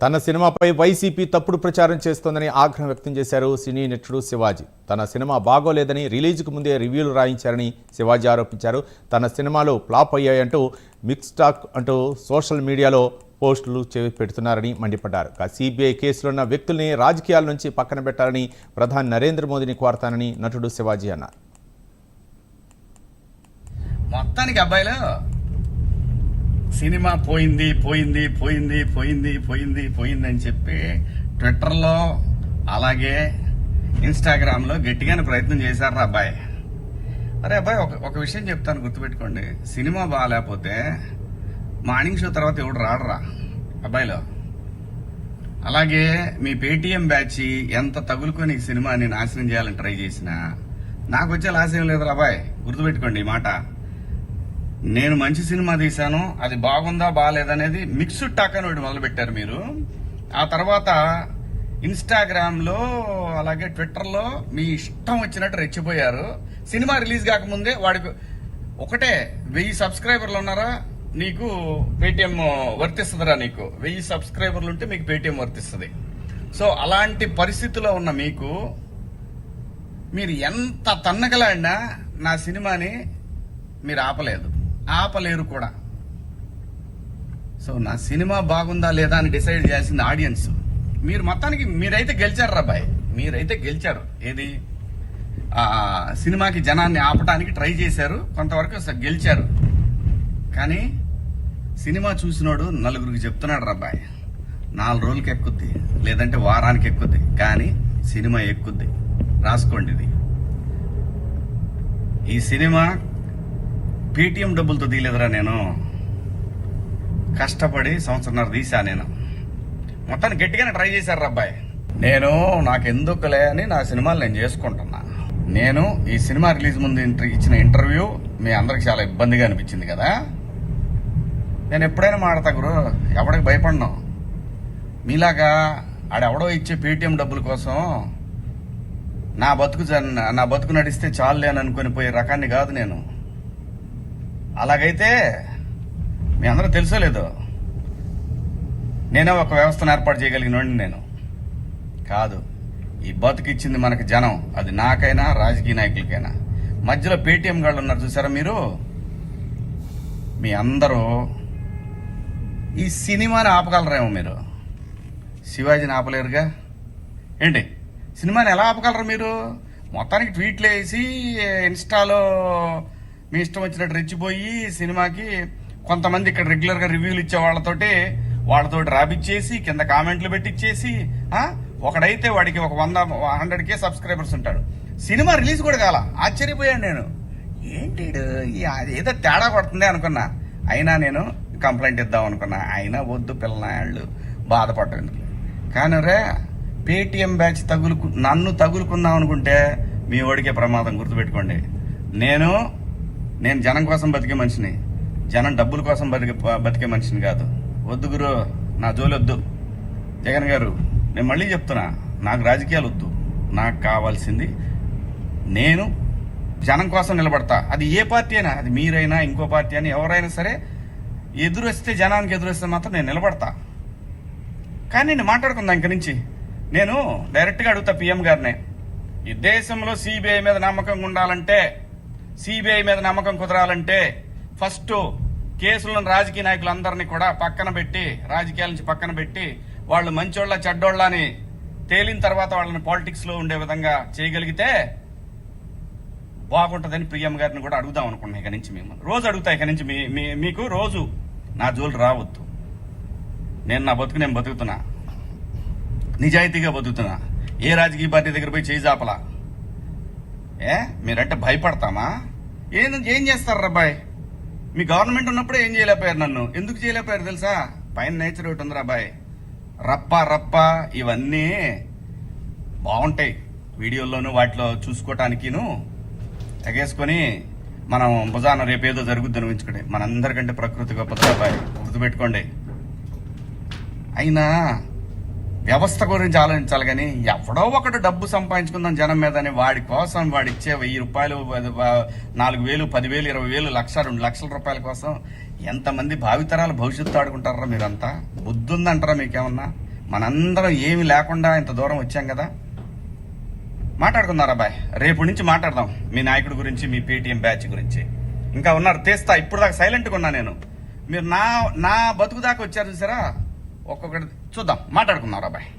తన సినిమాపై వైసీపీ తప్పుడు ప్రచారం చేస్తోందని ఆగ్రహం వ్యక్తం చేశారు సినీ నటుడు శివాజీ. తన సినిమా బాగోలేదని రిలీజ్కు ముందే రివ్యూలు రాయించారని శివాజీ ఆరోపించారు. తన సినిమాలు ఫ్లాప్ అయ్యాయంటూ మిక్స్ టాక్ అంటూ సోషల్ మీడియాలో పోస్టులు పెడుతున్నారని మండిపడ్డారు. సిబిఐ కేసులో ఉన్న వ్యక్తుల్ని రాజకీయాల నుంచి పక్కన పెట్టాలని ప్రధాని నరేంద్ర మోదీని కోరతానని నటుడు శివాజీ అన్నారు. మొత్తానికి అబ్బాయిలు సినిమా పోయింది పోయింది పోయింది పోయింది పోయింది పోయింది అని చెప్పి ట్విట్టర్లో అలాగే ఇన్స్టాగ్రామ్లో గట్టిగానే ప్రయత్నం చేశారు అబ్బాయి. అరే అబ్బాయి, ఒక విషయం చెప్తాను, గుర్తుపెట్టుకోండి. సినిమా బాగాలేకపోతే మార్నింగ్ షో తర్వాత ఎవడు రాడరా అబ్బాయిలో. అలాగే మీ పేటీఎం బ్యాచ్ ఎంత తగులుకొని ఈ సినిమాని నాశనం చేయాలని ట్రై చేసినా నాకు వచ్చే లాస్ ఏం లేదు అబ్బాయి, గుర్తుపెట్టుకోండి ఈ మాట. నేను మంచి సినిమా తీశాను, అది బాగుందా బాగాలేదనేది మిక్స్డ్ టాక్ అని ఒకటి మొదలుపెట్టారు మీరు. ఆ తర్వాత ఇన్స్టాగ్రామ్లో అలాగే ట్విట్టర్లో మీ ఇష్టం వచ్చినట్టు రెచ్చిపోయారు. సినిమా రిలీజ్ కాకముందే వాడికి ఒకటే 1000 సబ్స్క్రైబర్లు ఉన్నారా నీకు పేటిఎం వర్తిస్తుందిరా, నీకు 1000 సబ్స్క్రైబర్లు ఉంటే మీకు పేటిఎం వర్తిస్తుంది. సో అలాంటి పరిస్థితిలో ఉన్న మీకు మీరు ఎంత తన్నగలాడినా నా సినిమాని మీరు ఆపలేరు కూడా. సో నా సినిమా బాగుందా లేదా అని డిసైడ్ చేయాల్సింది ఆడియన్స్. మీరు మొత్తానికి మీరైతే గెలిచారు రాబాయ్, మీరైతే గెలిచారు. ఏది సినిమాకి జనాన్ని ఆపడానికి ట్రై చేశారు, కొంతవరకు గెలిచారు. కానీ సినిమా చూసినోడు నలుగురికి చెప్తున్నాడు రాబాయ్, 4 రోజులకి ఎక్కుద్ది, లేదంటే వారానికి ఎక్కుద్ది, కానీ సినిమా ఎక్కుద్ది. రాసుకోండి ఇది. ఈ సినిమా పేటీఎం డబ్బులతో తీయలేదురా, నేను కష్టపడి 1.5 సంవత్సరం తీసా. నేను మొత్తాన్ని గట్టిగానే ట్రై చేశారు అబ్బాయి. నాకెందుకులే అని నా సినిమాలు నేను చేసుకుంటున్నా. నేను ఈ సినిమా రిలీజ్ ముందు ఇచ్చిన ఇంటర్వ్యూ మీ అందరికి చాలా ఇబ్బందిగా అనిపించింది కదా. నేను ఎప్పుడైనా మాడతా గురు, ఎవడికి భయపడను. మీలాగా ఆడెవడో ఇచ్చే పేటీఎం డబ్బుల కోసం నా బతుకు నడిస్తే చాలులే అని అనుకుని పోయే రకాన్ని కాదు నేను. అలాగైతే మీ అందరూ తెలుసో లేదో, నేనే ఒక వ్యవస్థను ఏర్పాటు చేయగలిగినోడిని నేను కాదు. ఈ బతుకిచ్చింది మనకి జనం, అది నాకైనా రాజకీయ నాయకులకైనా. మధ్యలో పేటీఎం గాళ్ళు ఉన్నారు చూసారా మీరు, మీ అందరూ ఈ సినిమాని ఆపగలరేమో, మీరు శివాజీని ఆపలేరుగా. ఏంటి సినిమాని ఎలా ఆపగలరు మీరు? మొత్తానికి ట్వీట్లు వేసి ఇన్స్టాలో మీ ఇష్టం వచ్చినట్టు రెచ్చిపోయి సినిమాకి కొంతమంది ఇక్కడ రెగ్యులర్గా రివ్యూలు ఇచ్చే వాళ్ళతోటి రాపిచ్చేసి కింద కామెంట్లు పెట్టిచ్చేసి, ఒకడైతే వాడికి ఒక 100K సబ్స్క్రైబర్స్ ఉంటాడు. సినిమా రిలీజ్ కూడా కాల. ఆశ్చర్యపోయాను నేను, ఏంటి ఏదో తేడా కొడుతుంది అనుకున్నా. అయినా నేను కంప్లైంట్ ఇద్దాం అనుకున్నా, అయినా వద్దు పిల్లనాళ్ళు బాధపడ్డాను. కానీ రే పేటీఎం బ్యాచ్ నన్ను తగులుకుందాం అనుకుంటే మీ ఓడికే ప్రమాదం, గుర్తుపెట్టుకోండి. నేను జనం కోసం బతికే మనిషిని, జనం డబ్బుల కోసం బతికే మనిషిని కాదు. వద్దు గురు, నా జోలి వద్దు. జగన్ గారు, నేను మళ్ళీ చెప్తున్నా, నాకు రాజకీయాలు వద్దు. నాకు కావాల్సింది నేను జనం కోసం నిలబడతా. అది ఏ పార్టీ అయినా, అది మీరైనా ఇంకో పార్టీ అయినా ఎవరైనా సరే, ఎదురొస్తే జనానికి ఎదురొస్తే మాత్రం నేను నిలబడతా. కానీ నేను మాట్లాడుకుందా ఇంక నుంచి. నేను డైరెక్ట్గా అడుగుతా పిఎం గారినే, ఈ దేశంలో సిబిఐ మీద నమ్మకం ఉండాలంటే, సిబిఐ మీద నమ్మకం కుదరాలంటే ఫస్ట్ కేసులను రాజకీయ నాయకులందరినీ కూడా పక్కన పెట్టి, రాజకీయాల నుంచి పక్కన పెట్టి, వాళ్ళు మంచోళ్ళ చెడ్డోళ్ళ అని తేలిన తర్వాత వాళ్ళని పాలిటిక్స్ లో ఉండే విధంగా చేయగలిగితే బాగుంటుందని పిఎం గారిని కూడా అడుగుదాం అనుకున్నాం. ఇక నుంచి మేము రోజు అడుగుతా, ఇక నుంచి మీకు రోజు నా జోలు రావద్దు. నేను నా బతుకు నేను బతుకుతున్నా, నిజాయితీగా బతుకుతున్నా. ఏ రాజకీయ పార్టీ దగ్గర పోయి చేయి జాపలా. మీరంటే భయపడతామా? ఏం చేస్తారు అబ్బాయి? మీ గవర్నమెంట్ ఉన్నప్పుడే ఏం చేయలేకపోయారు, నన్ను ఎందుకు చేయలేకపోయారు తెలుసా? పైన నేచర్ ఒకటి ఉంది అబ్బాయి, రప్ప ఇవన్నీ బాగుంటాయి వీడియోల్లోనూ వాటిలో చూసుకోవటానికిను. ఎగేసుకొని మనం భుజాన రేపేదో జరుగుద్దని ఊహించుకోండి. మనందరికంటే ప్రకృతి గొప్పది అబ్బాయి, గుర్తుపెట్టుకోండి. అయినా వ్యవస్థ గురించి ఆలోచించాలి, కానీ ఎవడో ఒకటి డబ్బు సంపాదించుకుందాం జనం మీదని వాడి కోసం వాడిచ్చే 1000 రూపాయలు, 4000, 10,000, 20,000, 1,00,000, 2 లక్షల రూపాయల కోసం ఎంతమంది భావితరాల భవిష్యత్తు ఆడుకుంటారా మీరంతా? బుద్ధి ఉందంటారా మీకేమన్నా? మనందరం ఏమి లేకుండా ఇంత దూరం వచ్చాం కదా. మాట్లాడుకుందారా బాయ్, రేపు నుంచి మాట్లాడదాం మీ నాయకుడి గురించి, మీ పేటీఎం బ్యాచ్ గురించి. ఇంకా ఉన్నారు తీస్తా, ఇప్పుడు దాకా సైలెంట్గా ఉన్నా నేను. మీరు నా బతుకు దాకా వచ్చారు చూసారా, ఒక్కొక్కటి చూద్దాం, మాట్లాడుకుందాం రా బాయ్.